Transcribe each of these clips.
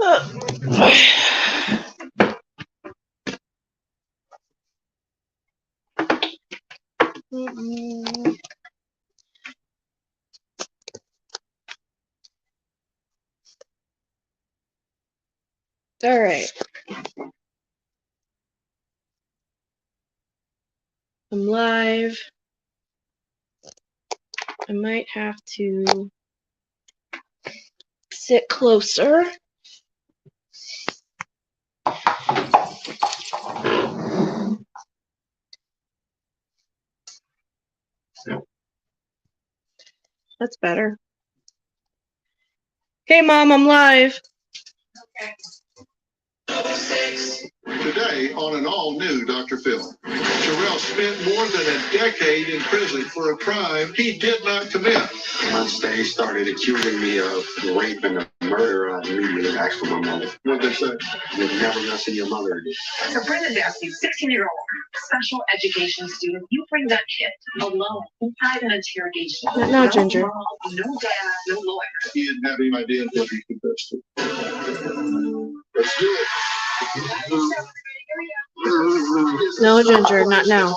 All right. I'm live. I might have to sit closer. That's better. Hey, Mom, I'm live. Okay. Today on an all-new Dr. Phil. Terrell spent more than a decade in prison for a crime he did not commit. Once they started accusing me of rape and murder, I immediately asked for my mother. What did they say? You're never gonna see your mother again. So Brendan Dassey, 16-year-old special education student, you bring that kid alone inside an interrogation. No, Ginger. Mom, no dad, no lawyer. He didn't have any idea until he confessed it. Let's do it. No, Ginger, not now.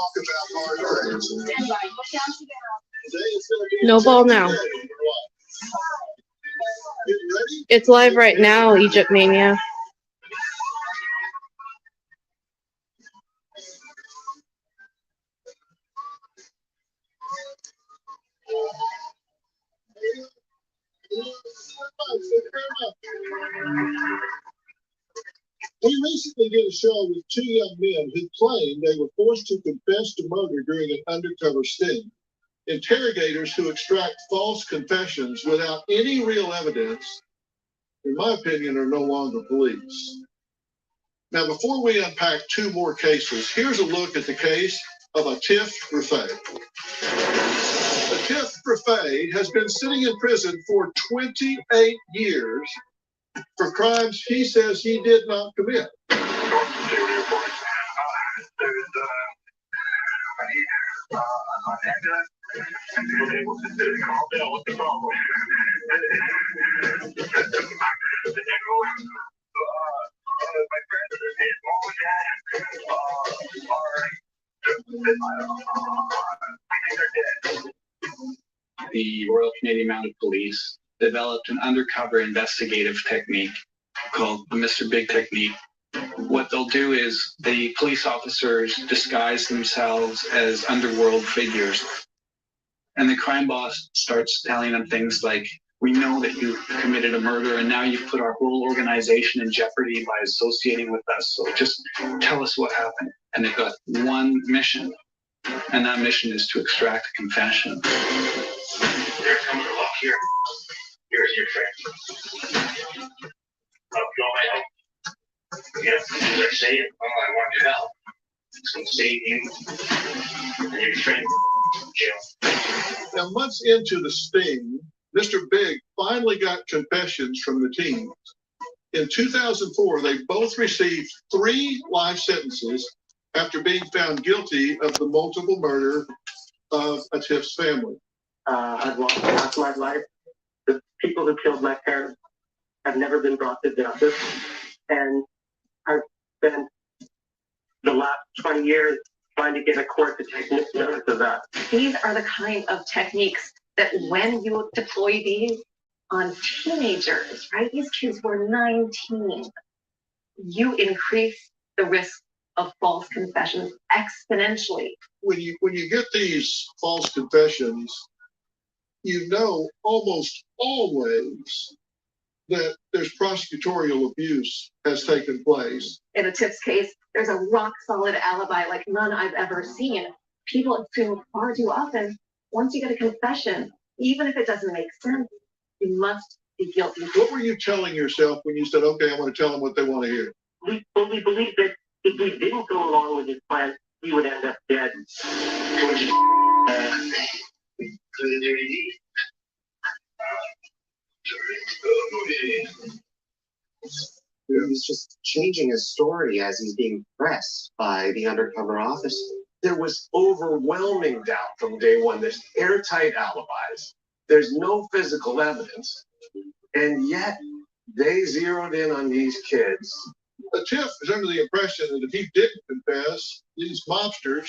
No ball now. It's live right now, Egypt Mania. We recently did a show with two young men who claimed they were forced to confess to murder during an undercover sting. Interrogators who extract false confessions without any real evidence, in my opinion, are no longer police. Now, before we unpack two more cases, here's a look at the case of Atif Rafay. Atif Rafay has been sitting in prison for 28 years for crimes he says he did not commit. The Royal Canadian Mounted Police developed an undercover investigative technique called the Mr. Big technique. What they'll do is the police officers disguise themselves as underworld figures. And the crime boss starts telling them things like, we know that you committed a murder and now you've put our whole organization in jeopardy by associating with us. So just tell us what happened. And they've got one mission, and that mission is to extract a confession. There's someone to look here. Here's your friend. Oh, you want my help? Yes, I say it. Oh, I want your help. It's going to save you and your friend from jail. Now, months into the sting, Mr. Big finally got confessions from the team. In 2004, they both received 3 life sentences after being found guilty of the multiple murder of Atif's family. I've lost half my life. The people who killed my parents have never been brought to justice. And I've spent the last 20 years trying to get a court to take notice of that. These are the kind of techniques that when you deploy these on teenagers, right? These kids were 19. You increase the risk of false confessions exponentially. When you get these false confessions, you know almost always that there's prosecutorial abuse has taken place. In Atif's case, there's a rock-solid alibi like none I've ever seen. People assume far too often, once you get a confession, even if it doesn't make sense, you must be guilty. What were you telling yourself when you said, okay, I'm going to tell them what they want to hear? We fully believed that if we didn't go along with his plan, he would end up dead. He was just changing his story as he's being pressed by the undercover officer. There was overwhelming doubt from day one. There's airtight alibis. There's no physical evidence. And yet They zeroed in on these kids. The TIF is under the impression that if he didn't confess, these mobsters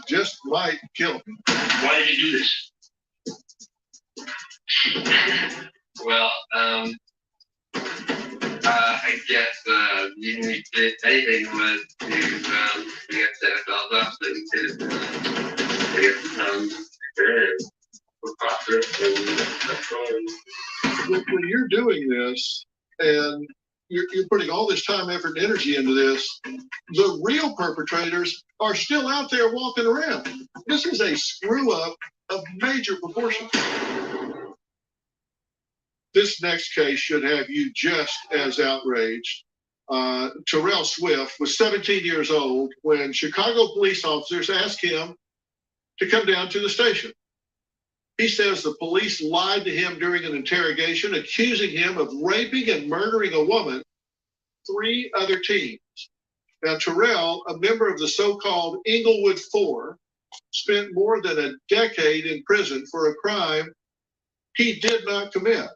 just might kill him. Why did you do this? Well, I guess the unique anything was to get that felt up so we could I guess process and that's all. When you're doing this and you're putting all this time, effort, and energy into this, the real perpetrators are still out there walking around. This is a screw up of major proportions. This next case should have you just as outraged. Terrell Swift was 17 years old when Chicago police officers asked him to come down to the station. He says the police lied to him during an interrogation, accusing him of raping and murdering a woman, 3 other teens. Now, Terrell, a member of the so-called Inglewood Four, spent more than a decade in prison for a crime he did not commit.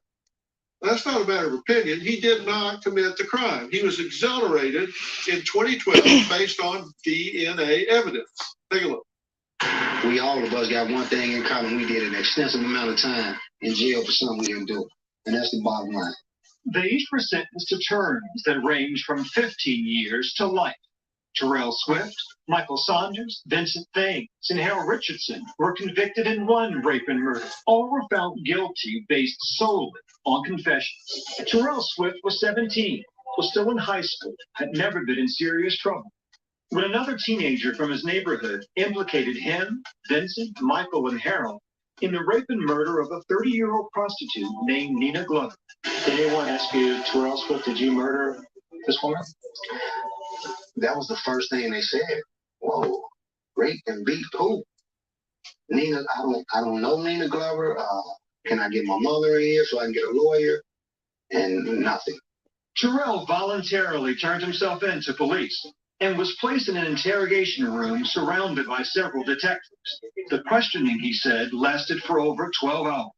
That's not a matter of opinion. He did not commit the crime. He was exonerated in 2012 based on DNA evidence. Take a look. We all of us got one thing in common. We did an extensive amount of time in jail for something we didn't do. And that's the bottom line. They each were sentenced to terms that range from 15 years to life. Terrell Swift, Michael Saunders, Vincent Thames, and Harold Richardson were convicted in 1 rape and murder. All were found guilty based solely on confessions. Terrell Swift was 17, was still in high school, had never been in serious trouble. When another teenager from his neighborhood implicated him, Vincent, Michael, and Harold in the rape and murder of a 30-year-old prostitute named Nina Glover. Did anyone ask you, Terrell Swift, did you murder this woman? That was the first thing they said. Whoa, rape and beat who? Nina, I don't know Nina Glover. Can I get my mother in here so I can get a lawyer? And nothing. Terrell voluntarily turned himself in to police and was placed in an interrogation room surrounded by several detectives. The questioning, he said, lasted for over 12 hours.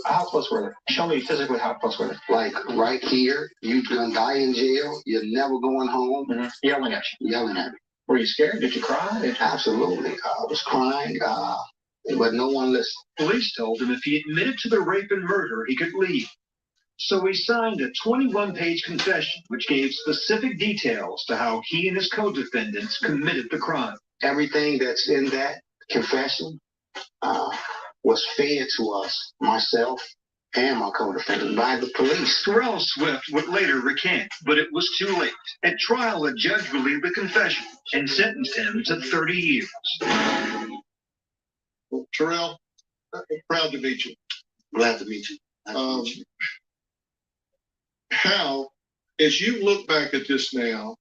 How close were they? Show me physically how close were they? Like right here, you're gonna die in jail. You're never going home. Mm-hmm. Yelling at you. Yelling at me. Were you scared? Did you cry? Absolutely. I was crying, but no one listened. Police told him if he admitted to the rape and murder, he could leave. So he signed a 21-page confession, which gave specific details to how he and his co-defendants committed the crime. Everything that's in that confession was fed to us, myself and my co-defendant, by the police. Terrell Swift would later recant, but it was too late. At trial, a judge believed the confession and sentenced him to 30 years. Well, Terrell, proud to meet you. Glad to meet you. How, as you look back at this now,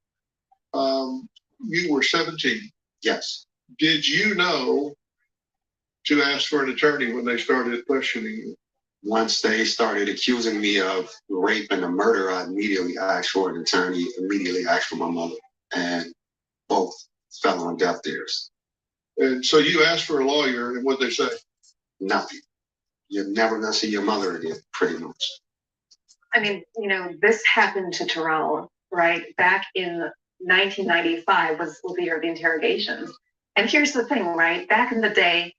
you were 17. Yes. Did you know to ask for an attorney when they started questioning you? Once they started accusing me of rape and a murder, I immediately asked for an attorney, immediately asked for my mother, and both fell on deaf ears. And so you asked for a lawyer, and what'd they say? Nothing. You're never gonna see your mother again, pretty much. I mean, this happened to Terrell, right? Back in 1995 was the year of the interrogation. And here's the thing, right? Back in the day,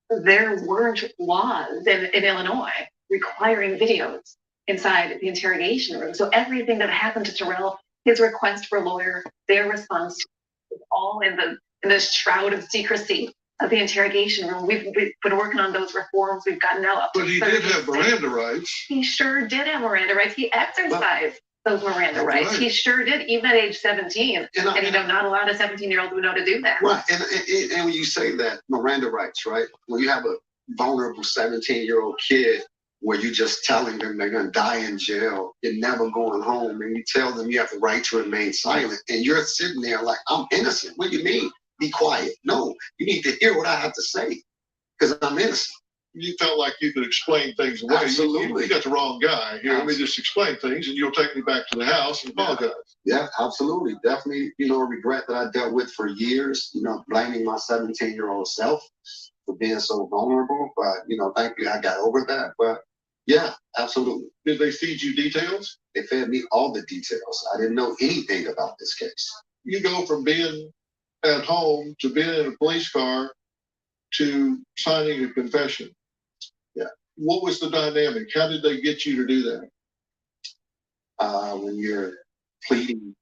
there weren't laws in Illinois requiring videos inside the interrogation room. So everything that happened to Terrell, his request for a lawyer, their response, was all in this shroud of secrecy of the interrogation room. We've been working on those reforms. We've gotten now up to But he did have Miranda rights. He sure did have Miranda rights. He exercised those Miranda rights. Right. He sure did, even at age 17. And not a lot of 17-year-olds who know to do that. Right, and when you say that, Miranda rights, right? When you have a vulnerable 17-year-old kid where you're just telling them they're going to die in jail, you're never going home, and you tell them you have the right to remain silent, and you're sitting there like, I'm innocent. What do you mean? Be quiet. No, you need to hear what I have to say because I'm innocent. You felt like you could explain things away. Absolutely. You got the wrong guy. Here, let me just explain things, and you'll take me back to the house and apologize. Yeah, absolutely. Definitely, a regret that I dealt with for years, blaming my 17-year-old self for being so vulnerable. But, thankfully I got over that. But Yeah, absolutely. Did they feed you details? They fed me all the details. I didn't know anything about this case. You go from being at home to being in a police car to signing a confession. Yeah. What was the dynamic? How did they get you to do that? When you're pleading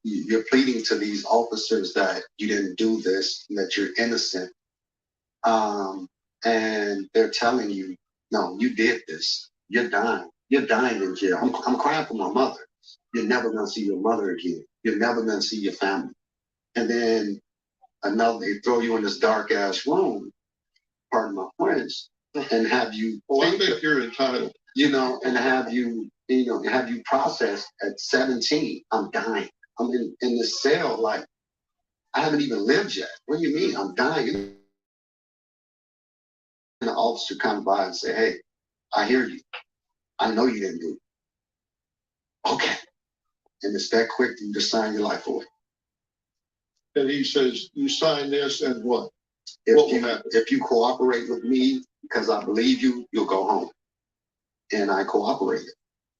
you're pleading to these officers that you didn't do this, that you're innocent, and they're telling you, no, you did this. You're dying. You're dying in jail. I'm crying for my mother. You're never gonna see your mother again. You're never gonna see your family. And then they throw you in this dark ass room, pardon my French, and have you. Well, I think you're entitled. And have you processed at 17. I'm dying. I'm in this cell, like, I haven't even lived yet. What do you mean? I'm dying. And the officer comes by and say, hey, I hear you. I know you didn't do it. Okay. And it's that quick, you just sign your life away. And he says, you sign this and what? What will happen? If you cooperate with me, because I believe you, you'll go home. And I cooperated.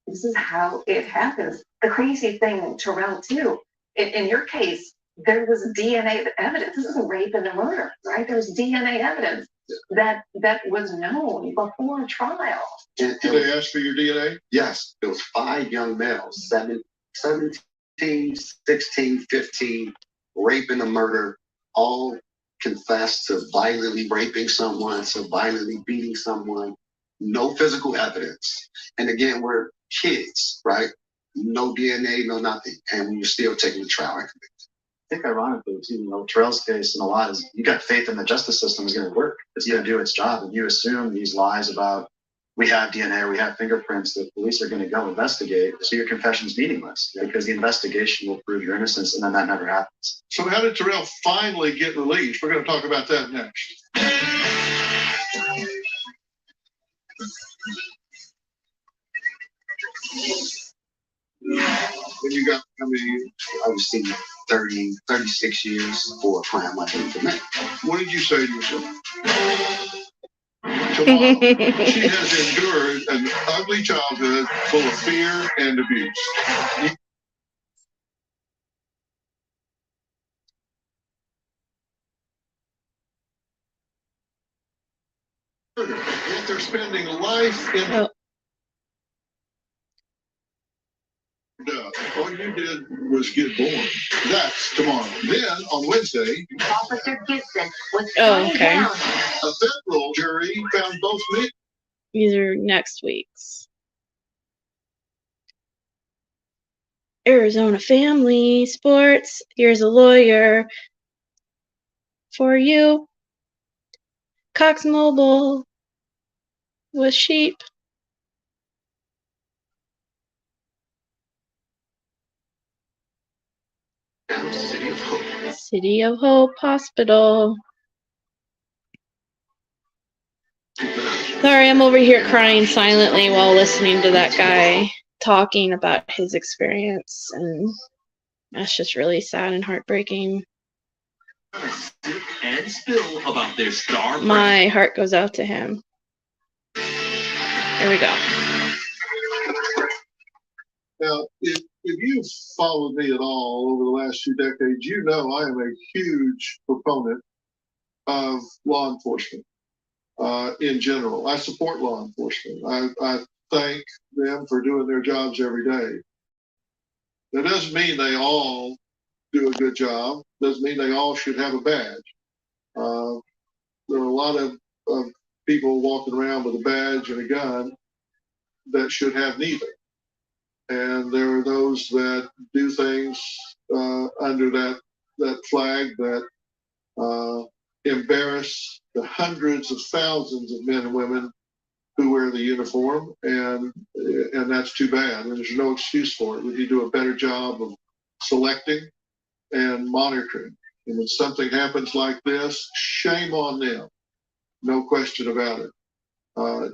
This is how it happens. The crazy thing, Terrell, too, in your case, there was DNA evidence. This is a rape and a murder, right? There's DNA evidence that was known before trial. Did they ask for your DNA? Yes. There was 5 young males, 17, 16, 15, rape and a murder, all confessed to violently raping someone, to violently beating someone. No physical evidence. And again, we're kids, right? No DNA, no nothing. And we're still taking the trial and convicted. I think ironically, too, Terrell's case and a lot is you got faith in the justice system is going to work. It's going to do its job. And you assume these lies about we have DNA, we have fingerprints, the police are going to go investigate. So your confession's meaningless because the investigation will prove your innocence. And then that never happens. So how did Terrell finally get released? We're going to talk about that next. When you got, I mean, I received 36 years for a crime I didn't commit. What did you say to yourself? Tomorrow, she has endured an ugly childhood full of fear and abuse. Yet they're spending life in. All you did was get born. That's tomorrow. Then on Wednesday, Officer Gibson was okay. down. A federal jury found both men. These are next week's. Arizona Family Sports. Here's a lawyer for you. Cox Mobile with sheep. City of Hope. City of Hope Hospital. Sorry, I'm over here crying silently while listening to that guy talking about his experience, and that's just really sad and heartbreaking. And spill about their star. My heart goes out to him. Here we go. Now, if you've followed me at all over the last few decades, you know I am a huge proponent of law enforcement in general. I support law enforcement. I thank them for doing their jobs every day. That doesn't mean they all do a good job. Doesn't mean they all should have a badge. There are a lot of people walking around with a badge and a gun that should have neither. And there are those that do things under that flag that embarrass the hundreds of thousands of men and women who wear the uniform, and that's too bad. And there's no excuse for it. We need to do a better job of selecting and monitoring. And when something happens like this, shame on them. No question about it.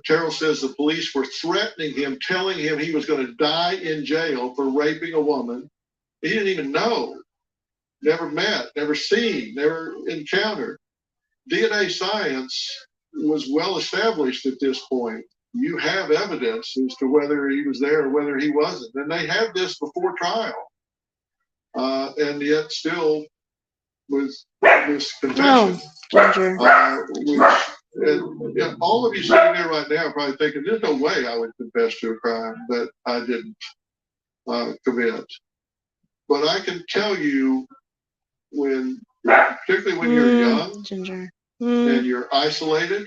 Terrell says the police were threatening him, telling him he was going to die in jail for raping a woman he didn't even know, never met, never seen, never encountered. DNA science was well established at this point. you have evidence as to whether he was there or whether he wasn't. And they had this before trial. And yet still with this confession. Ginger. And all of you sitting there right now are probably thinking, there's no way I would confess to a crime that I didn't commit. But I can tell you, particularly when you're young, Ginger. and you're isolated,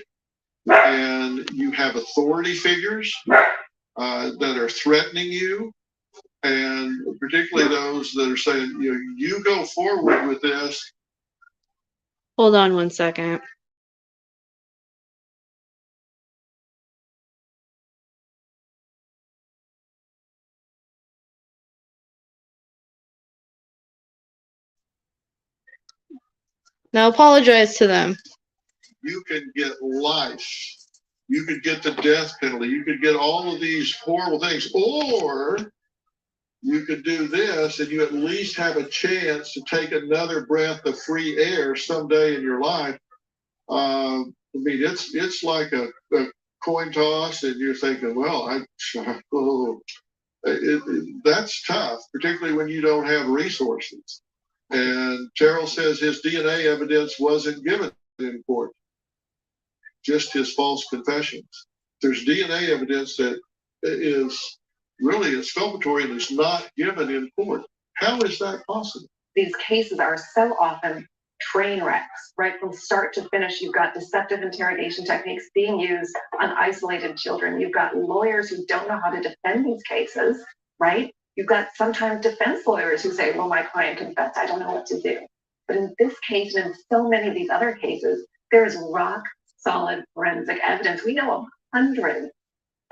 and you have authority figures that are threatening you, and particularly those that are saying, you go forward with this. Hold on one second. Now apologize to them. You can get life. You could get the death penalty. You could get all of these horrible things. Or you could do this and you at least have a chance to take another breath of free air someday in your life. I mean, it's like a coin toss, and you're thinking, well, that's tough, particularly when you don't have resources. And Terrell says his DNA evidence wasn't given in court, just his false confessions. There's DNA evidence that is really exculpatory and is not given in court. How is that possible? These cases are so often train wrecks, right? From start to finish, you've got deceptive interrogation techniques being used on isolated children. You've got lawyers who don't know how to defend these cases, right? You've got sometimes defense lawyers who say, well, my client confessed, I don't know what to do. But in this case, and in so many of these other cases, there is rock solid forensic evidence. We know of hundreds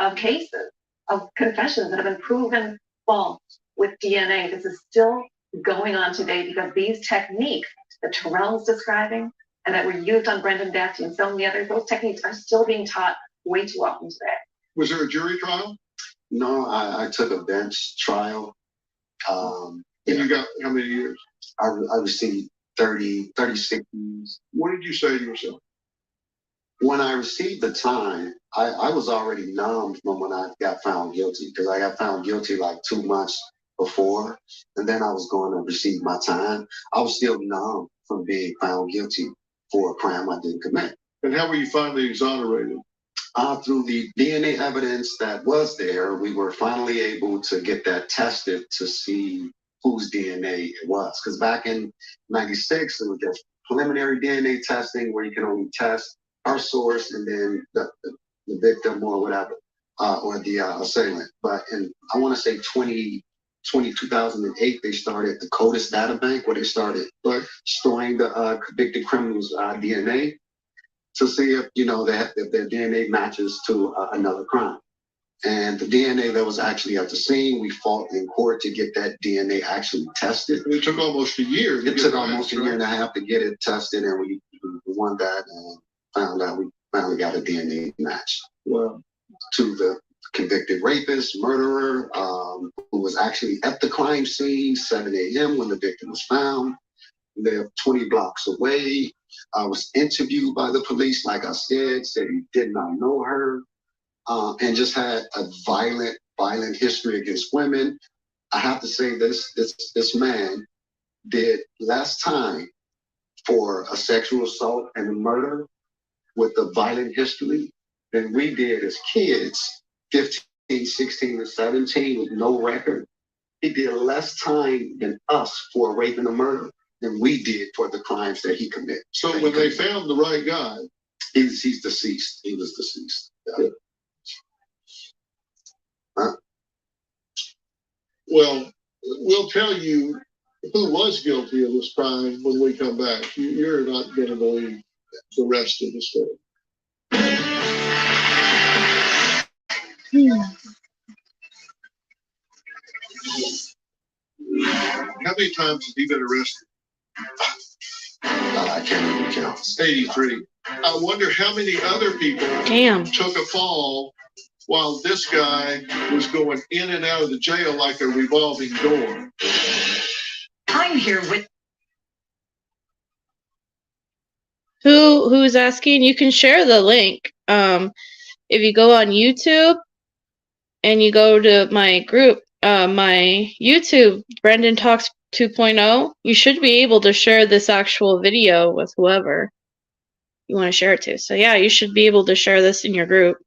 of cases of confessions that have been proven false with DNA. This is still going on today because these techniques that Terrell's describing and that were used on Brendan Dassey and so many others, those techniques are still being taught way too often today. Was there a jury trial? No, I took a bench trial. And you got how many years? I received 36 years. What did you say to yourself? When I received the time, I was already numb from when I got found guilty, because I got found guilty like 2 months before, and then I was going to receive my time. I was still numb from being found guilty for a crime I didn't commit. And how were you finally exonerated? Through the DNA evidence that was there, we were finally able to get that tested to see whose DNA it was. Because back in '96, it was just preliminary DNA testing where you can only test our source and then the victim or whatever, or the assailant. But in, I want to say 2008, they started the CODIS data bank, where they started storing the convicted criminals' DNA to see if, if their DNA matches to another crime. And the DNA that was actually at the scene, we fought in court to get that DNA actually tested. It took almost a year. It took almost a year and a half to get it tested, and we won that and found out we finally got a DNA match. Wow. To the convicted rapist, murderer, who was actually at the crime scene, 7 a.m. when the victim was found. They're 20 blocks away. I was interviewed by the police, like I said he did not know her, and just had a violent history against women. I have to say this man did less time for a sexual assault and a murder with a violent history than we did as kids, 15, 16, and 17 with no record. He did less time than us for rape and a murder than we did for the crimes that he committed. So when they found the right guy, he's deceased. He was deceased. Yeah. Huh? Well, we'll tell you who was guilty of this crime when we come back. You're not going to believe the rest of the story. How many times has he been arrested? I can't even count. 83. I wonder how many other people took a fall while this guy was going in and out of the jail like a revolving door. I'm here with. Who's asking? You can share the link. if you go on YouTube and you go to my group, my YouTube, Brendan Talks 2.0, you should be able to share this actual video with whoever you want to share it to. So yeah, you should be able to share this in your group.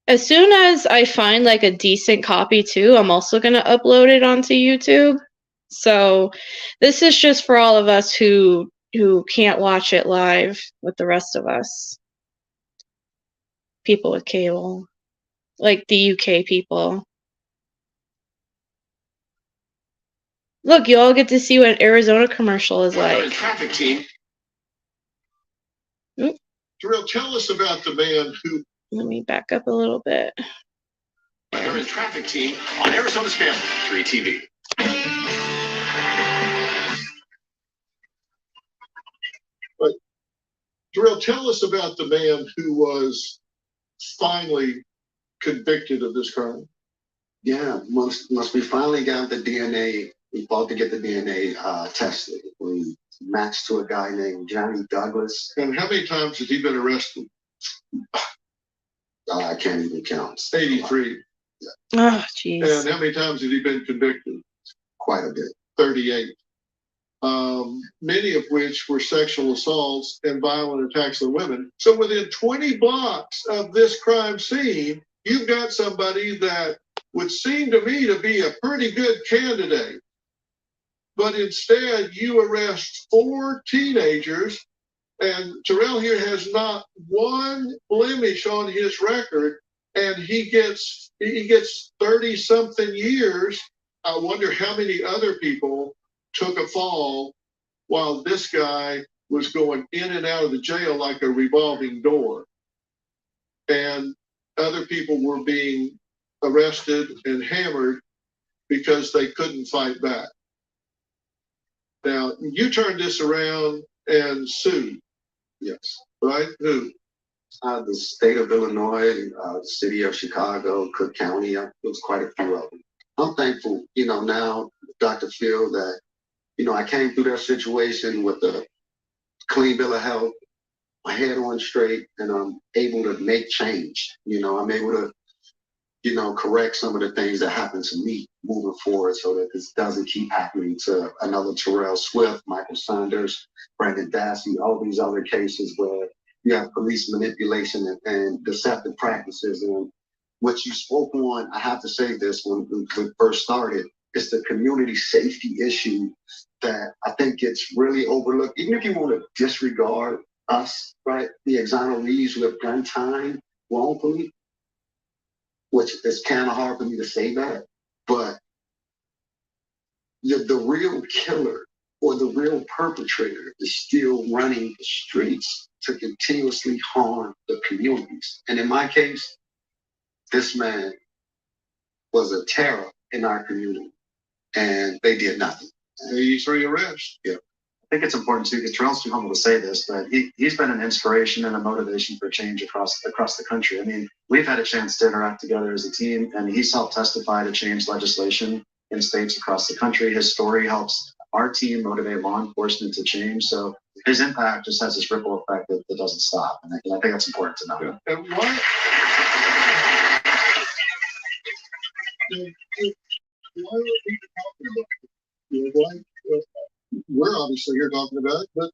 As soon as I find like a decent copy too, I'm also going to upload it onto YouTube. So this is just for all of us who can't watch it live with the rest of us. People with cable. Like the UK people. Look, you all get to see what an Arizona commercial is like. Traffic team. Oop. Terrell, tell us about the man who... Let me back up a little bit. Current traffic team on Arizona's Family 3 TV. But Terrell, tell us about the man who was finally convicted of this crime. Yeah, once we finally got the DNA, we fought to get the DNA tested. We matched to a guy named Johnny Douglas. And how many times has he been arrested? I can't even count. 83. Yeah. Oh, jeez. And how many times has he been convicted? Quite a bit. 38. Many of which were sexual assaults and violent attacks on women. So within 20 blocks of this crime scene, you've got somebody that would seem to me to be a pretty good candidate. But instead, you arrest 4 teenagers, and Terrell here has not one blemish on his record, and he gets 30-something years. I wonder how many other people took a fall while this guy was going in and out of the jail like a revolving door. And other people were being arrested and hammered because they couldn't fight back. Now, you turned this around and sued. Yes. Right? Who? The state of Illinois, the city of Chicago, Cook County, there was quite a few of them. I'm thankful, now, Dr. Phil, that, I came through that situation with a clean bill of health, my head on straight, and I'm able to make change. I'm able to, correct some of the things that happened to me moving forward so that this doesn't keep happening to another Terrell Swift, Michael Saunders, Brendan Dassey, all these other cases where you have police manipulation and deceptive practices. And what you spoke on, I have to say this, when we first started, it's the community safety issue that I think gets really overlooked. Even if you want to disregard us, right, the exonerees who have done time wrongfully, which is kind of hard for me to say that, but the real killer or the real perpetrator is still running the streets to continuously harm the communities. And in my case, this man was a terror in our community, and they did nothing. 83 arrests. Yeah. I think it's important too, because Terrell's too humble to say this, but he's been an inspiration and a motivation for change across the country. I mean, we've had a chance to interact together as a team, and he's helped testify to change legislation in states across the country. His story helps our team motivate law enforcement to change. So his impact just has this ripple effect that doesn't stop. And I think that's important to know. Yeah. And why are people talking about it? We're obviously here talking about it, but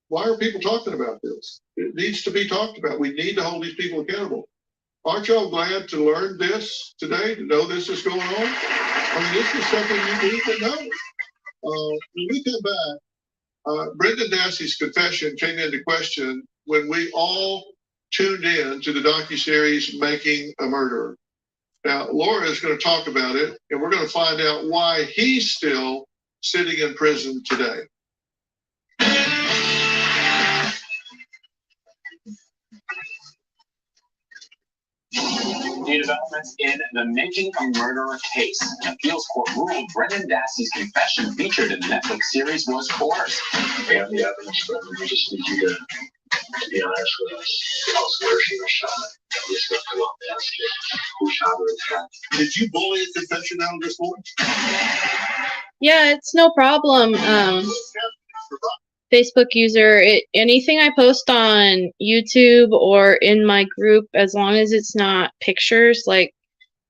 why are people talking about this? It needs to be talked about. We need to hold these people accountable. Aren't y'all glad to learn this today, to know this is going on? I mean, this is something you need to know. When we come back, Brendan Dassey's confession came into question when we all tuned in to the docuseries Making a Murderer. Now, Laura is going to talk about it, and we're going to find out why he's still sitting in prison today. New developments in the Making a Murderer case. An appeals court ruled Brendan Dassey's confession featured in the Netflix series was coerced. We have the evidence, but we just need you to be honest with us. Tell us where she was shot. We're just going to come up and ask you who shot her in front. Did you bully a confession out of this morning? Yeah, it's no problem. Facebook user. Anything I post on YouTube or in my group, as long as it's not pictures like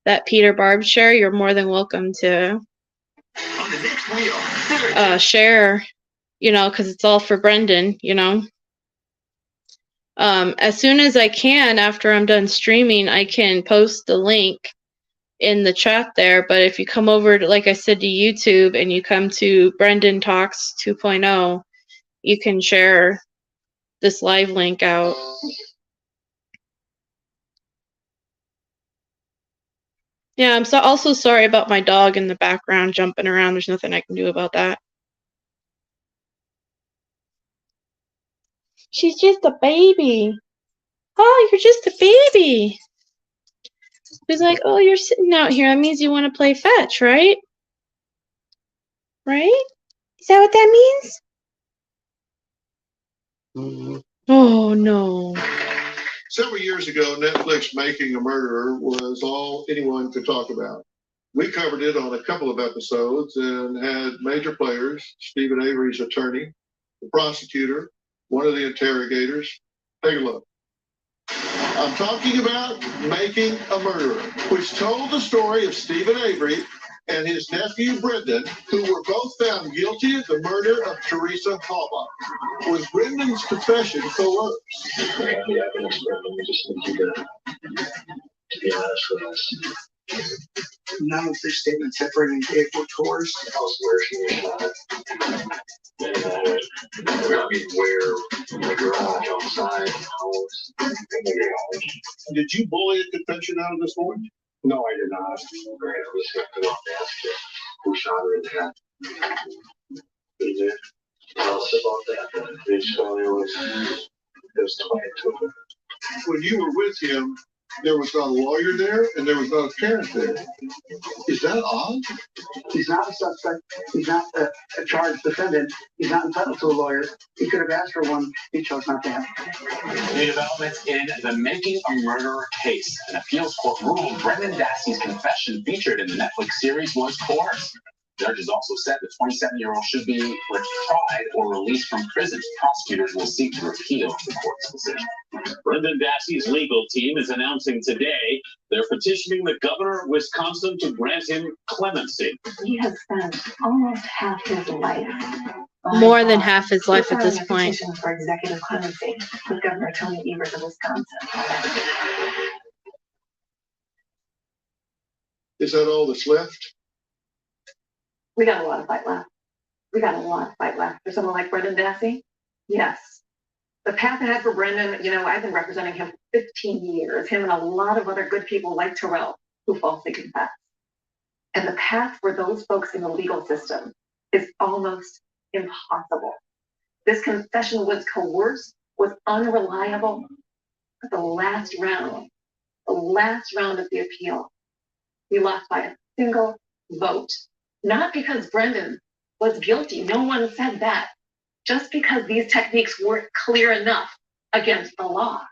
that Peter Barb share, you're more than welcome to share, you know, because it's all for Brendan, you know. As soon as I can, after I'm done streaming, I can post the link in the chat there. But if you come over to, like I said, to YouTube and you come to Brendan Talks 2.0, you can share this live link out. Yeah, I'm also sorry about my dog in the background jumping around. There's nothing I can do about that. She's just a baby. Oh, you're just a baby. He's like, oh, you're sitting out here. That means you want to play fetch, right? Right? Is that what that means? Oh, no. Several years ago, Netflix Making a Murderer was all anyone could talk about. We covered it on a couple of episodes and had major players, Stephen Avery's attorney, the prosecutor, one of the interrogators. Take a look. I'm talking about Making a Murderer, which told the story of Stephen Avery and his nephew Brendan, who were both found guilty of the murder of Teresa Halbach. Was Brendan's confession coerced? Yeah, the evidence, Brendan, we just need you to be honest with us. None of their statements have Brendan gave were coerced. Where she was shot. I mean, where in the garage, outside, house, in the garage. Did you bully a confession out of this one? No, I did not. I was left off to ask you who shot her in the head. He did. Tell us about that. Basically, it was 22. When you were with him, there was not a lawyer there and there was not a parent there. Is that odd? He's not a suspect. He's not a charged defendant. He's not entitled to a lawyer. He could have asked for one. He chose not to have. New developments in the Making a Murderer case. An appeals court ruled Brendan Dassey's confession featured in the Netflix series was coerced. Judges also said the 27-year-old should be tried or released from prison. Prosecutors will seek to appeal the court's decision. Brendan Dassey's legal team is announcing today they're petitioning the governor of Wisconsin to grant him clemency. He has spent almost half his life. More than half his life at this point. Petition for executive clemency with Governor Tony Evers of Wisconsin. Is that all that's left? We got a lot of fight left. We got a lot of fight left. For someone like Brendan Dassey, yes. The path ahead for Brendan, you know, I've been representing him for 15 years, him and a lot of other good people like Terrell who falsely confess. And the path for those folks in the legal system is almost impossible. This confession was coerced, was unreliable. But the last round of the appeal, we lost by a single vote. Not because Brendan was guilty. No one said that. Just because these techniques weren't clear enough against the law.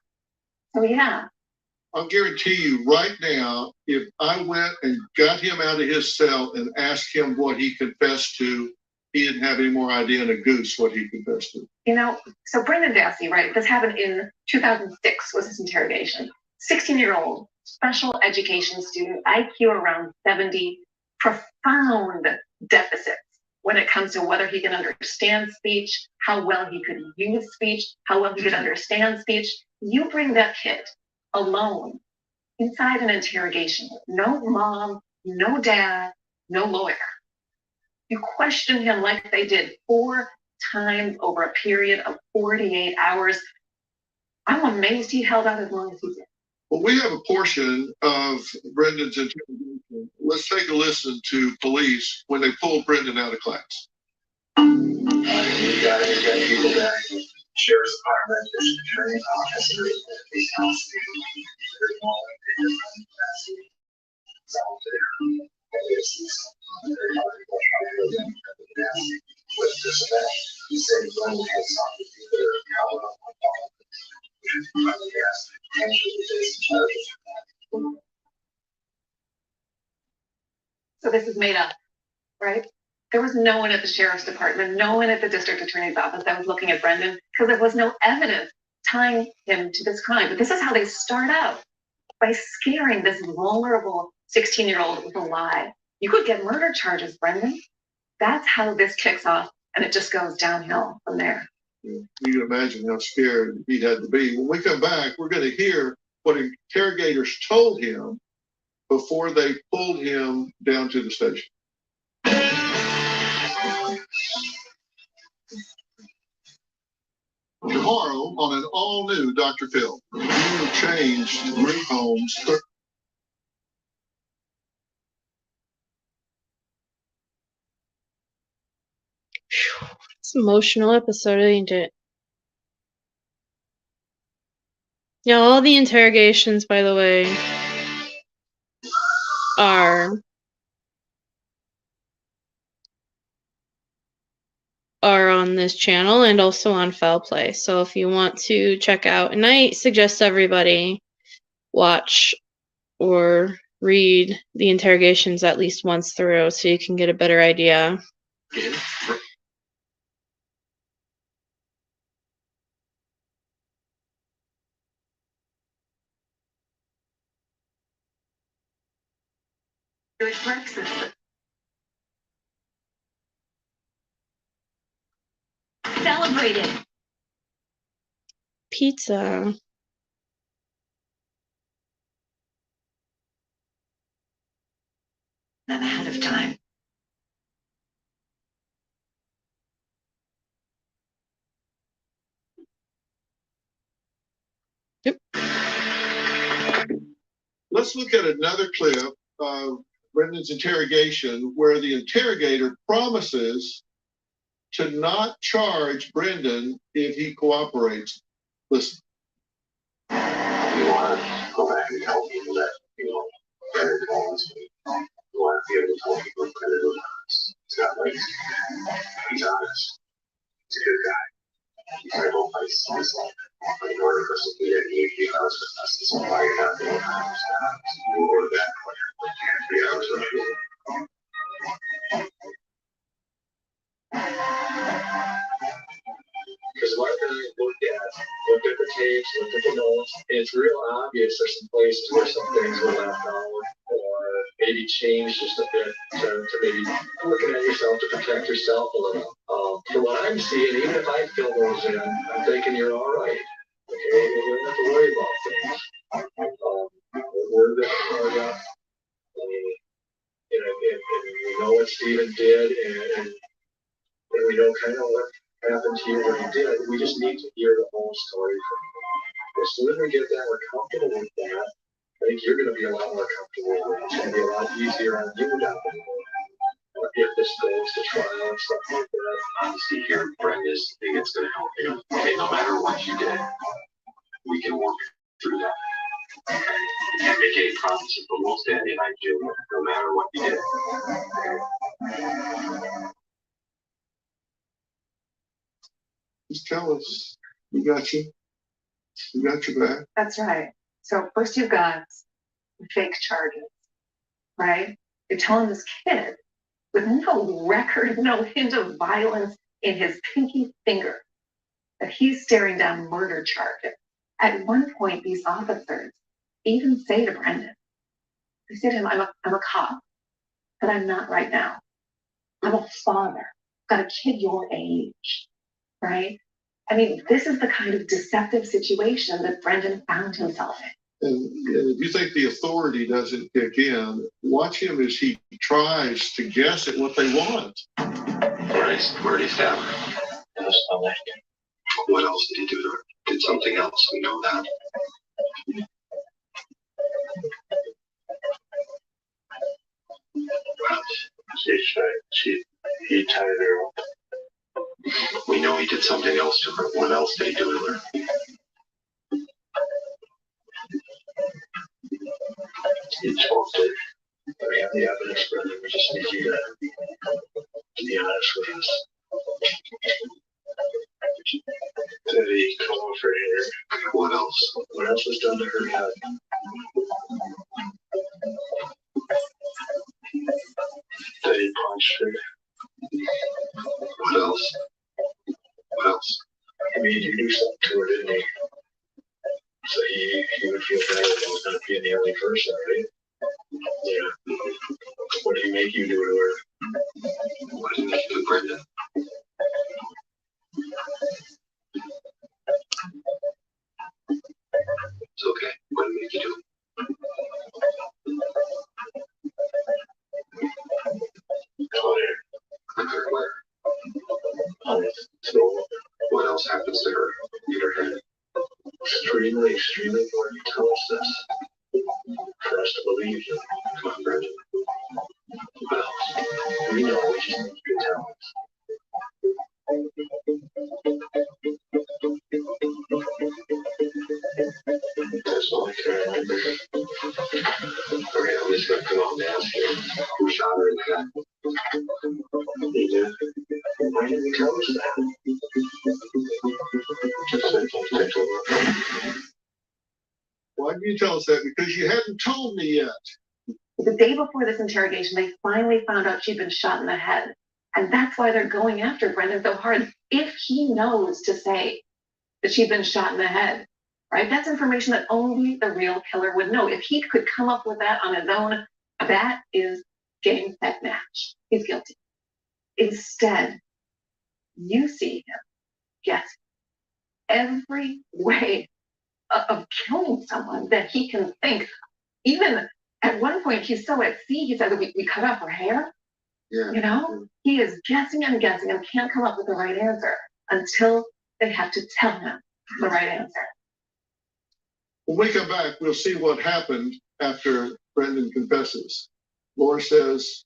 So yeah. I'll guarantee you right now, if I went and got him out of his cell and asked him what he confessed to, he didn't have any more idea than a goose what he confessed to. You know, so Brendan Dassey, right? This happened in 2006 was his interrogation. 16-year-old special education student, IQ around 70, profound deficits when it comes to whether he can understand speech, how well he could use speech, how well he could understand speech. You bring that kid alone inside an interrogation, no mom, no dad, no lawyer. You question him like they did 4 times over a period of 48 hours. I'm amazed he held out as long as he did. Well, we have a portion of Brendan's interrogation. Let's take a listen to police when they pulled Brendan out of class. You got people there, sheriff's department, district attorney's office, police house. There's no with respect, he said he only had something to do So this is made up, right? There was no one at the sheriff's department, no one at the district attorney's office that was looking at Brendan because there was no evidence tying him to this crime. But this is how they start out, by scaring this vulnerable 16-year-old with a lie. You could get murder charges, Brendan. That's how this kicks off, and it just goes downhill from there. You can imagine how scared he had to be. When we come back, we're going to hear what interrogators told him before they pulled him down to the station. Tomorrow on an all-new Dr. Phil, you have changed group homes. It's an emotional episode, ain't it? Yeah, all the interrogations, by the way, are on this channel and also on Foul Play. So if you want to check out, and I suggest everybody watch or read the interrogations at least once through so you can get a better idea. Good breakfast. Celebrated. Pizza. Them ahead of time. Yep. Let's look at another clip of Brendan's interrogation where the interrogator promises to not charge Brendan if he cooperates. Listen. You want to go back and tell people that, Brendan owns me. You want to be able to tell people Brendan is honest. It's not like he's honest. He's a good guy. He's got both places. But in order for something that he be honest with us, it's why you're not being honest. You order that player. You can't be honest with you. Because what I looked at the tapes, looked at the notes, and it's real obvious there's some places where some things were left out or maybe changed just a bit to maybe looking at yourself to protect yourself a little. From what I'm seeing, even if I fill those in, I'm thinking you're all right. Okay, you don't have to worry about things. We're the area. And we know what Stephen did, and we know kind of what happened to you when you did. We just need to hear the whole story from you. As soon as we get that, we're comfortable with that. I think you're going to be a lot more comfortable with it. It's going to be a lot easier on you now. If this goes to trial and stuff like that. Honestly, here, Brendan, is think it's going to help you. Okay, no matter what you did, we can work through that. You can't make any promises, but we'll stand behind you no matter what you did. Just tell us. We got you. We got your back. That's right. So first you've got fake charges, right? You're telling this kid with no record, no hint of violence in his pinky finger that he's staring down murder charges. At one point, these officers even say to Brendan, they say to him, I'm a cop, but I'm not right now. I'm a father, got a kid your age, right? I mean, this is the kind of deceptive situation that Brendan found himself in. And if you think the authority doesn't kick in, watch him as he tries to guess at what they want. Where did he stab her? In the stomach. What else did he do to her? Did something else? We know that. He tied her up. We know he did something else to her. What else did he do to her? He choked her. We have the evidence, Brendan. We just need you to be honest with us. Did he come off her hair? What else? What else was done to her head? Did he punch her? made you do something to her, didn't he? So he would feel better than was not being the only person, right? Yeah. What did he make you do to her? What did he make you do, Brendan? It's okay. What did he make you do? Connor where? So What else happens to her? In her head? extremely, extremely important you tell us this. For us to believe you. Come on, Brendan. What else? We know, we just need you to tell us. That's all I can remember. Okay, I'm just gonna come on and ask you. Who shot her in the head? He did. Why didn't you tell us that? Why didn't you tell us that? Because you hadn't told me yet. The day before this interrogation, they finally found out she'd been shot in the head. And that's why they're going after Brendan so hard. If he knows to say that she'd been shot in the head, right? That's information that only the real killer would know. If he could come up with that on his own, that is game, set, match. He's guilty. Instead, you see him guess every way of killing someone that he can think. Even at one point, he's so at sea, he said, we cut off her hair. Yeah. You know, he is guessing and guessing and can't come up with the right answer until they have to tell him the right answer. When we come back, we'll see what happened after Brendan confesses. Laura says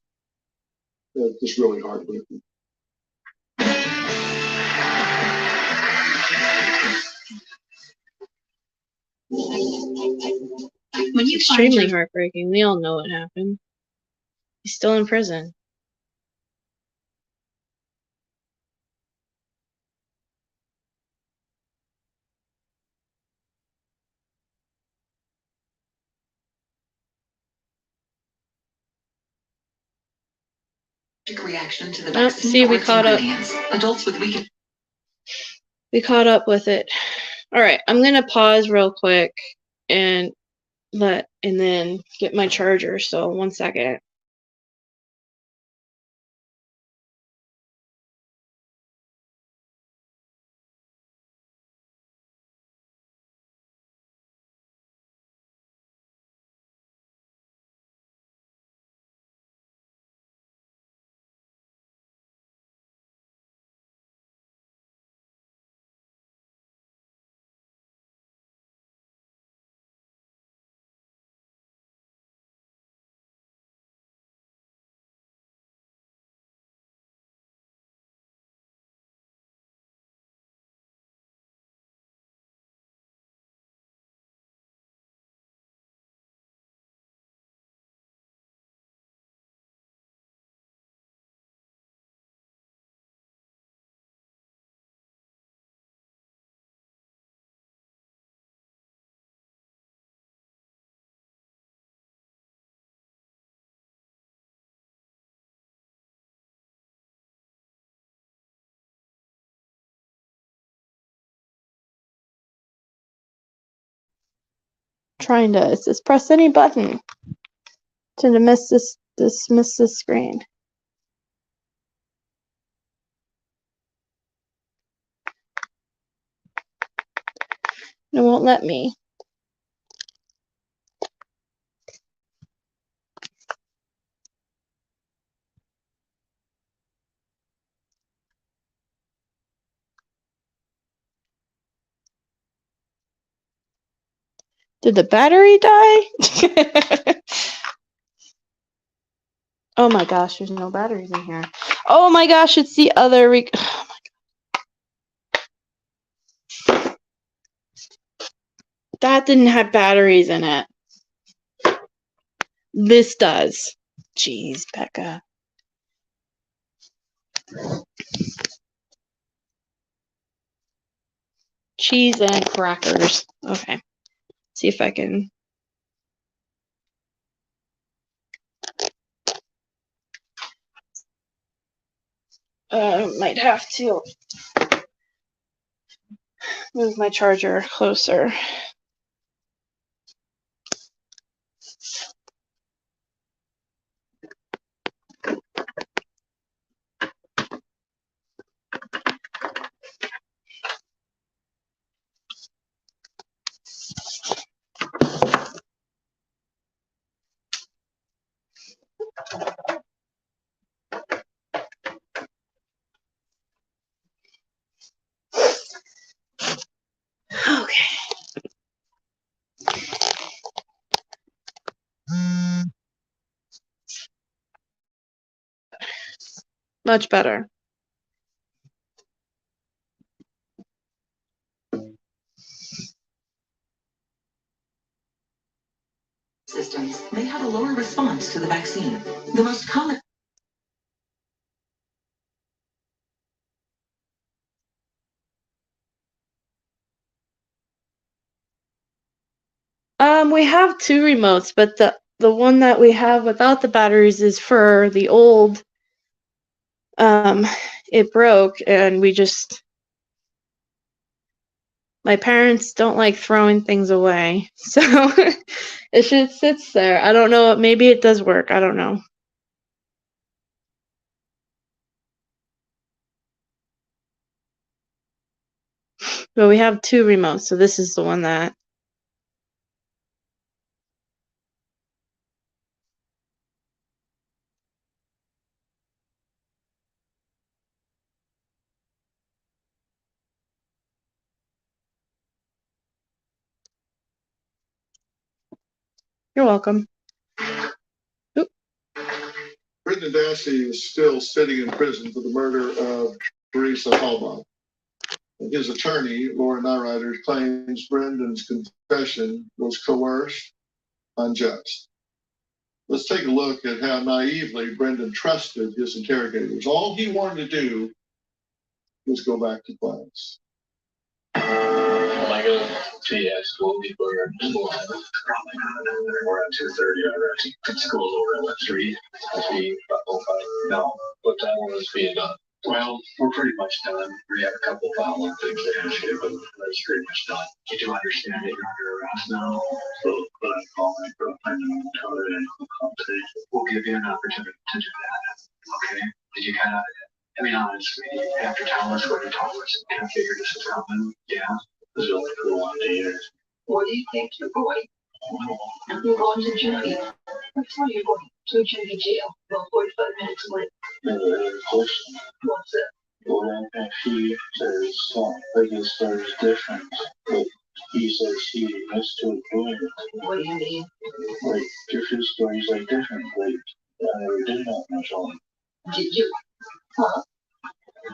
that it's really heartbreaking. When you extremely heartbreaking. We all know what happened. He's still in prison. Reaction to the Oh, vaccine see, or we its caught up. ingredients. Adults with weak. We caught up with it. All right, I'm gonna pause real quick and then get my charger. So 1 second. Trying to just press any button to dismiss this screen. It won't let me. Did the battery die? Oh my gosh, there's no batteries in here. Oh my gosh, it's the other oh my God. That didn't have batteries in it. This does. Jeez, Becca. Cheese and crackers. Okay. See if I can. Might have to. move my charger closer. Okay. Much better. Systems may have a lower response to the vaccine. The most common We have 2 remotes, but the one that we have without the batteries is for the old. It broke, and my parents don't like throwing things away, so it just sits there. I don't know, maybe it does work, I don't know. But we have 2 remotes, so this is the one that You're welcome. Brendan Dassey is still sitting in prison for the murder of Teresa Halbach. And his attorney, Laura Nyrider, claims Brendan's confession was coerced, unjust. Let's take a look at how naively Brendan trusted his interrogators. All he wanted to do was go back to class. Am I going to school before school? Probably not. We're at 2:30 already. School's over at 3. Must be about 5. No. What time will this be done? Well, we're pretty much done. We have a couple follow-up things to ask you, but that's pretty much done. You do understand that you're under arrest now? So, but I call my girlfriend and tell her that I'll come today. We'll give you an opportunity to do that. Okay? Did you kind of, I mean, honestly, after telling us what you told us, kind of figured this was coming? Yeah. This is only for 1 day. What do you think you're going? You're going to Judy. That's where you're going. To Judy jail. About 45 minutes away. What's that? Well, he says, I guess there's different. But he says he missed to avoid it. What do you mean? Like, different stories like different. Like, I never did that much on. Did you? Huh?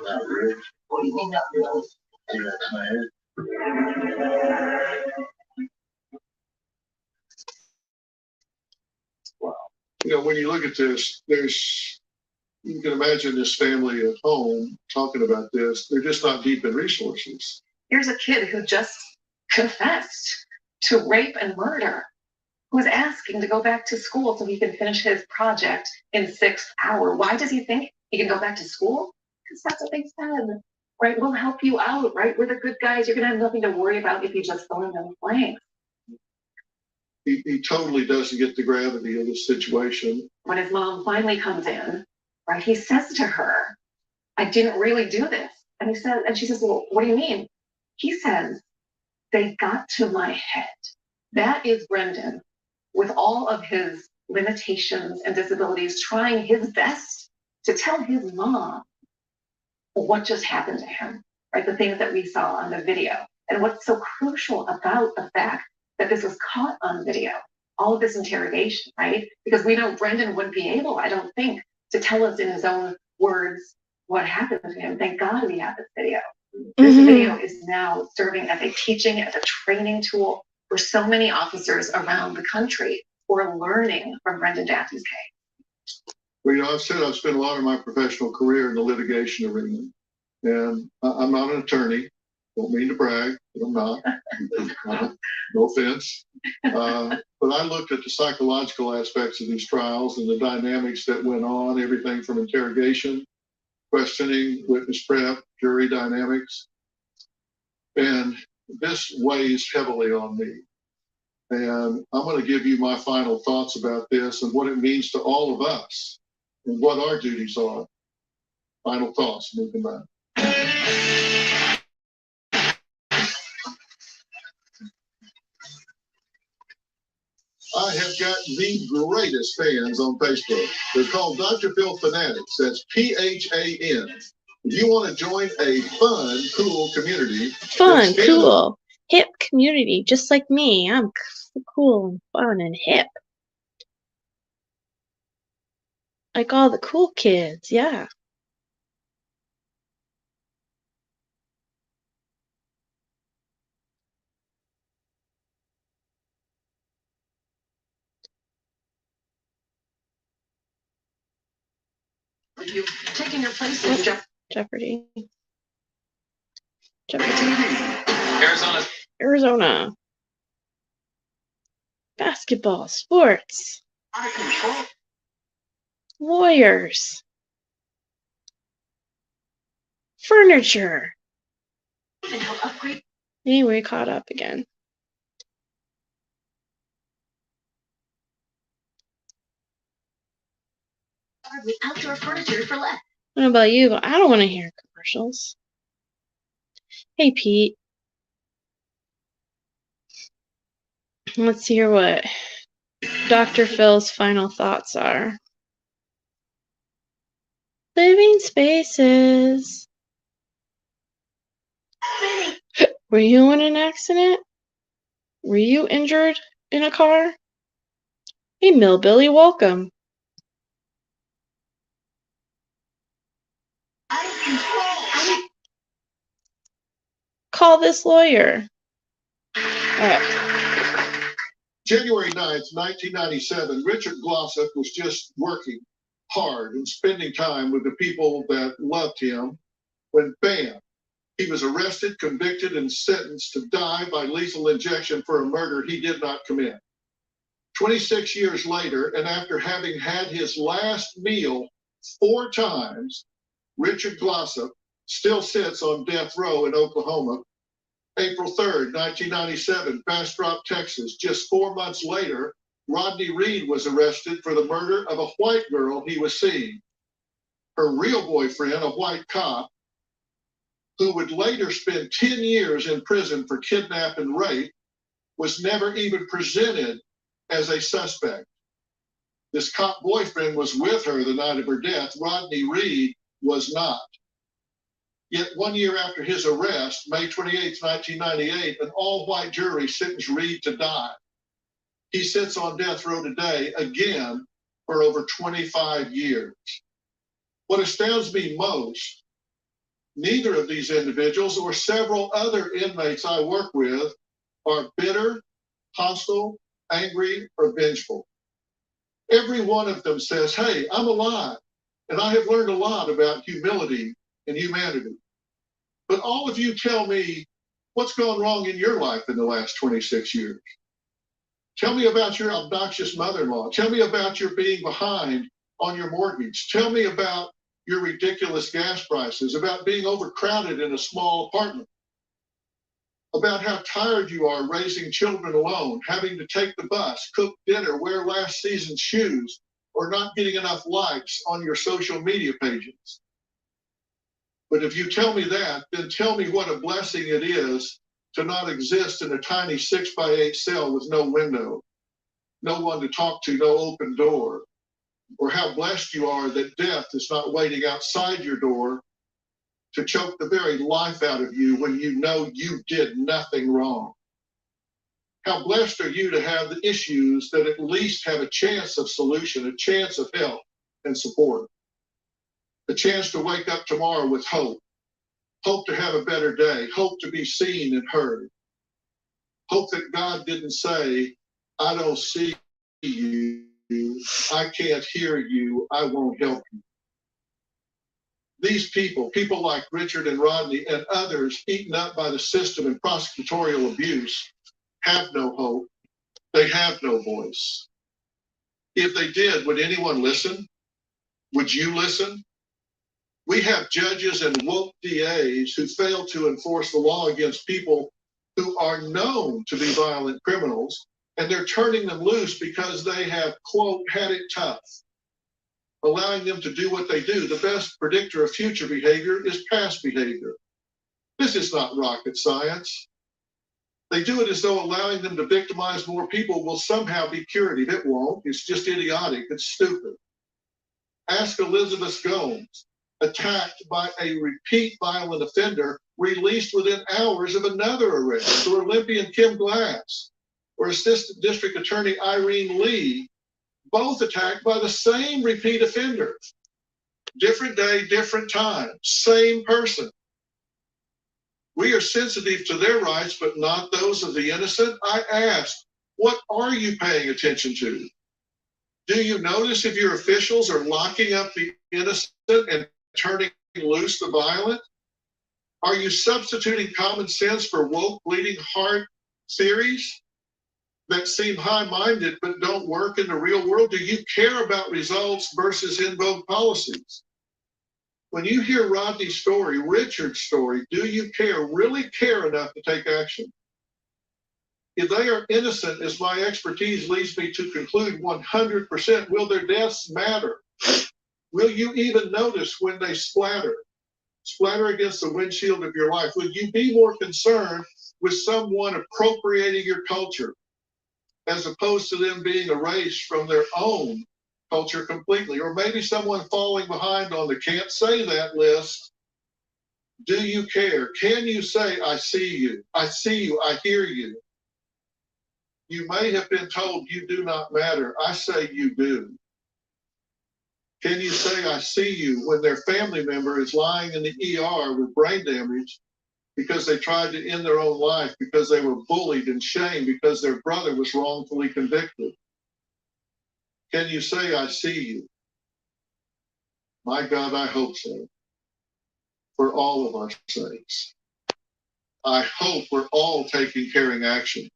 Not really. What do you mean not really? I got tired. Wow. You know, when you look at this, you can imagine this family at home talking about this. They're just not deep in resources. Here's a kid who just confessed to rape and murder, who's asking to go back to school so he can finish his project in 6 hours. Why does he think he can go back to school? Because that's what they said, right? We'll help you out, right? We're the good guys. You're going to have nothing to worry about if you just fill in the blanks. He totally doesn't get the gravity of the situation. When his mom finally comes in, right, he says to her, I didn't really do this. And she says, well, what do you mean? He says, they got to my head. That is Brendan, with all of his limitations and disabilities, trying his best to tell his mom what just happened to him, right? The things that we saw on the video. And what's so crucial about the fact that this was caught on video, all of this interrogation, right? Because we know Brendan wouldn't be able, I don't think, to tell us in his own words what happened to him. Thank God we have this video. This video is now serving as a teaching, as a training tool for so many officers around the country who are learning from Brendan Dassey's case. Well, you know, I've said I've spent a lot of my professional career in the litigation arena, and I'm not an attorney. Don't mean to brag, but I'm not. No offense. But I looked at the psychological aspects of these trials and the dynamics that went on, everything from interrogation, questioning, witness prep, jury dynamics. And this weighs heavily on me. And I'm going to give you my final thoughts about this and what it means to all of us and what our duties are. Final thoughts, moving back. I have got the greatest fans on Facebook. They're called Dr. Phil Fanatics. That's PHAN. If you want to join a fun, cool community. Fun, cool, hip community, just like me. I'm cool and fun and hip. Like all the cool kids, yeah. You taking your place in Jeopardy. Arizona. Basketball, sports. out of control. Lawyers. Furniture. And he'll upgrade. Anyway, caught up again. With outdoor furniture for less. I don't know about you, but I don't want to hear commercials. Hey, Pete. Let's hear what Dr. Phil's final thoughts are. Living spaces. Were you in an accident? Were you injured in a car? Hey, Millbilly, welcome. Call this lawyer. January 9th, 1997, Richard Glossop was just working hard and spending time with the people that loved him when, bam, he was arrested, convicted, and sentenced to die by lethal injection for a murder he did not commit. 26 years later, and after having had his last meal 4 times, Richard Glossop still sits on death row in Oklahoma. April 3rd, 1997, Bastrop, Texas. Just 4 months later, Rodney Reed was arrested for the murder of a white girl he was seeing. Her real boyfriend, a white cop, who would later spend 10 years in prison for kidnap and rape, was never even presented as a suspect. This cop boyfriend was with her the night of her death. Rodney Reed was not. Yet 1 year after his arrest, May 28, 1998, an all-white jury sentenced Reed to die. He sits on death row today, again, for over 25 years. What astounds me most, neither of these individuals or several other inmates I work with are bitter, hostile, angry, or vengeful. Every one of them says, hey, I'm alive, and I have learned a lot about humility and humanity. But all of you tell me what's gone wrong in your life in the last 26 years. Tell me about your obnoxious mother-in-law. Tell me about your being behind on your mortgage. Tell me about your ridiculous gas prices, about being overcrowded in a small apartment, about how tired you are raising children alone, having to take the bus, cook dinner, wear last season's shoes, or not getting enough likes on your social media pages. But if you tell me that, then tell me what a blessing it is to not exist in a tiny 6x8 cell with no window, no one to talk to, no open door, or how blessed you are that death is not waiting outside your door to choke the very life out of you when you know you did nothing wrong. How blessed are you to have the issues that at least have a chance of solution, a chance of help and support. A chance to wake up tomorrow with hope to have a better day, hope to be seen and heard, hope that God didn't say, I don't see you, I can't hear you, I won't help you. These people like Richard and Rodney and others eaten up by the system and prosecutorial abuse, have no hope, they have no voice. If they did, would anyone listen? Would you listen? We have judges and woke DAs who fail to enforce the law against people who are known to be violent criminals, and they're turning them loose because they have, quote, had it tough, allowing them to do what they do. The best predictor of future behavior is past behavior. This is not rocket science. They do it as though allowing them to victimize more people will somehow be curative. It won't. It's just idiotic. It's stupid. Ask Elizabeth Gomes, attacked by a repeat violent offender, released within hours of another arrest, or Olympian Kim Glass, or Assistant District Attorney Irene Lee, both attacked by the same repeat offender. Different day, different time, same person. We are sensitive to their rights, but not those of the innocent. I ask, what are you paying attention to? Do you notice if your officials are locking up the innocent and turning loose the violent? Are you substituting common sense for woke, bleeding heart theories that seem high-minded but don't work in the real world? Do you care about results versus in vogue policies? When you hear Rodney's story, Richard's story, do you really care enough to take action? If they are innocent, as my expertise leads me to conclude 100%, will their deaths matter? Will you even notice when they splatter against the windshield of your life? Will you be more concerned with someone appropriating your culture as opposed to them being erased from their own culture completely? Or maybe someone falling behind on the can't say that list. Do you care? Can you say, I see you, I hear you? You may have been told you do not matter. I say you do. Can you say, I see you, when their family member is lying in the ER with brain damage because they tried to end their own life, because they were bullied and shamed, because their brother was wrongfully convicted? Can you say, I see you? My God, I hope so. For all of our sakes. I hope we're all taking caring action.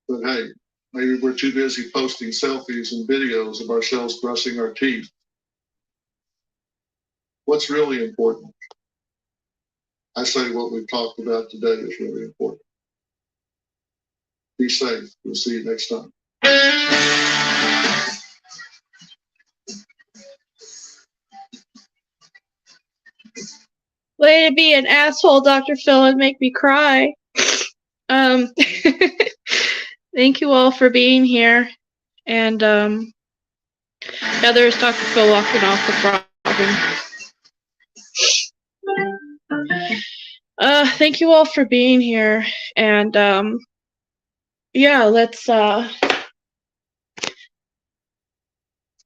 But hey, maybe we're too busy posting selfies and videos of ourselves brushing our teeth. What's really important? I say what we've talked about today is really important. Be safe. We'll see you next time. Way to be an asshole, Dr. Phil, and make me cry. Thank you all for being here. And yeah, there's Dr. Phil walking off the property. Thank you all for being here. And yeah, let's let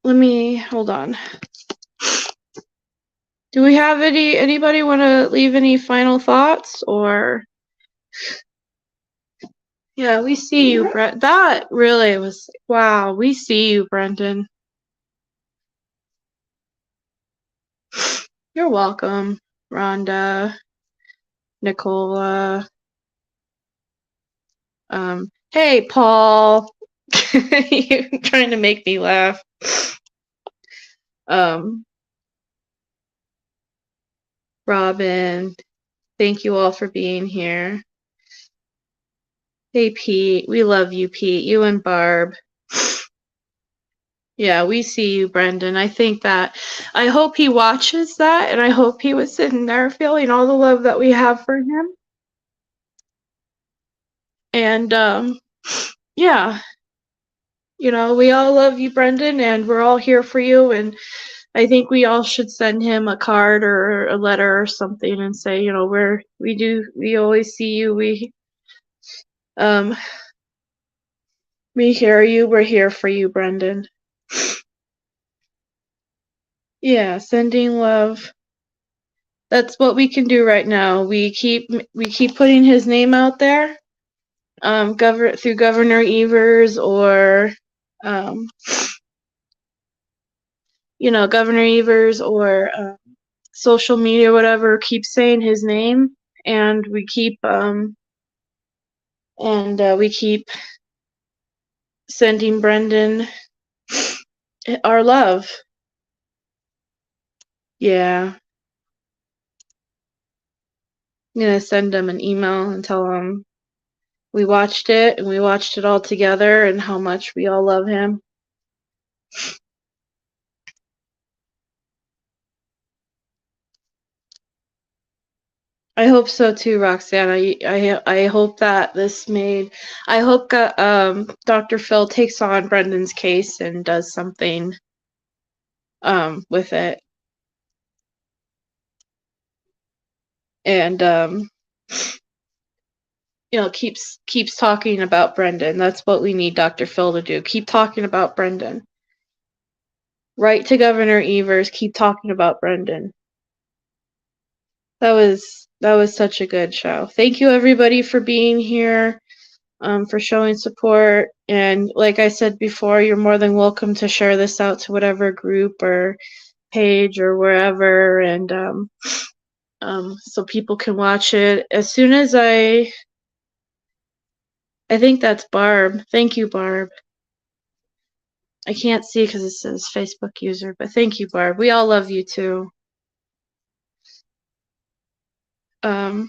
me hold on. Do we have anybody want to leave any final thoughts? Or yeah, we see you, Brett. That really was, wow, we see you, Brendan. You're welcome, Rhonda, Nicola. Hey, Paul. You're trying to make me laugh. Robin, thank you all for being here. Hey, Pete. We love you, Pete. You and Barb. Yeah, we see you, Brendan. I hope he watches that, and I hope he was sitting there feeling all the love that we have for him. And, yeah, we all love you, Brendan, and we're all here for you. And I think we all should send him a card or a letter or something and say, we always see you. We hear you. We're here for you, Brendan. Yeah, sending love. That's what we can do right now. We keep putting his name out there, through Governor Evers or, Governor Evers or social media, whatever. Keep saying his name, and we keep sending Brendan our love. Yeah. I'm gonna send him an email and tell him we watched it and we watched it all together and how much we all love him. I hope so too, Roxanne. I hope that this made. I hope Dr. Phil takes on Brendan's case and does something with it. And you know, keeps talking about Brendan. That's what we need Dr. Phil to do. Keep talking about Brendan. Write to Governor Evers. Keep talking about Brendan. That was such a good show. Thank you everybody for being here, for showing support. And like I said before, you're more than welcome to share this out to whatever group or page or wherever, and so people can watch it. As soon as I think that's Barb. Thank you, Barb. I can't see because it says Facebook user, but thank you, Barb. We all love you too. I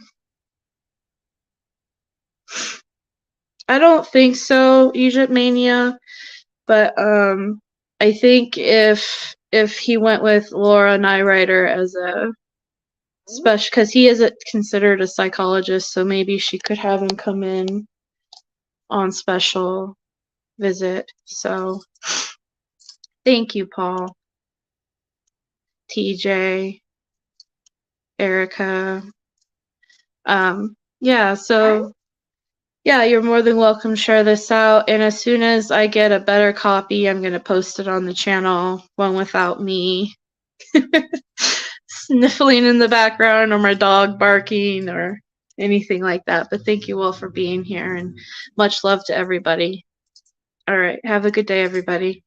don't think so, Egypt Mania, but I think if he went with Laura Nyrider as a special, because he is considered a psychologist, so maybe she could have him come in on special visit. So thank you, Paul, TJ, Erica. Yeah, so yeah, you're more than welcome to share this out. And as soon as I get a better copy, I'm going to post it on the channel, one without me sniffling in the background or my dog barking or anything like that. But thank you all for being here and much love to everybody. All right. Have a good day, everybody.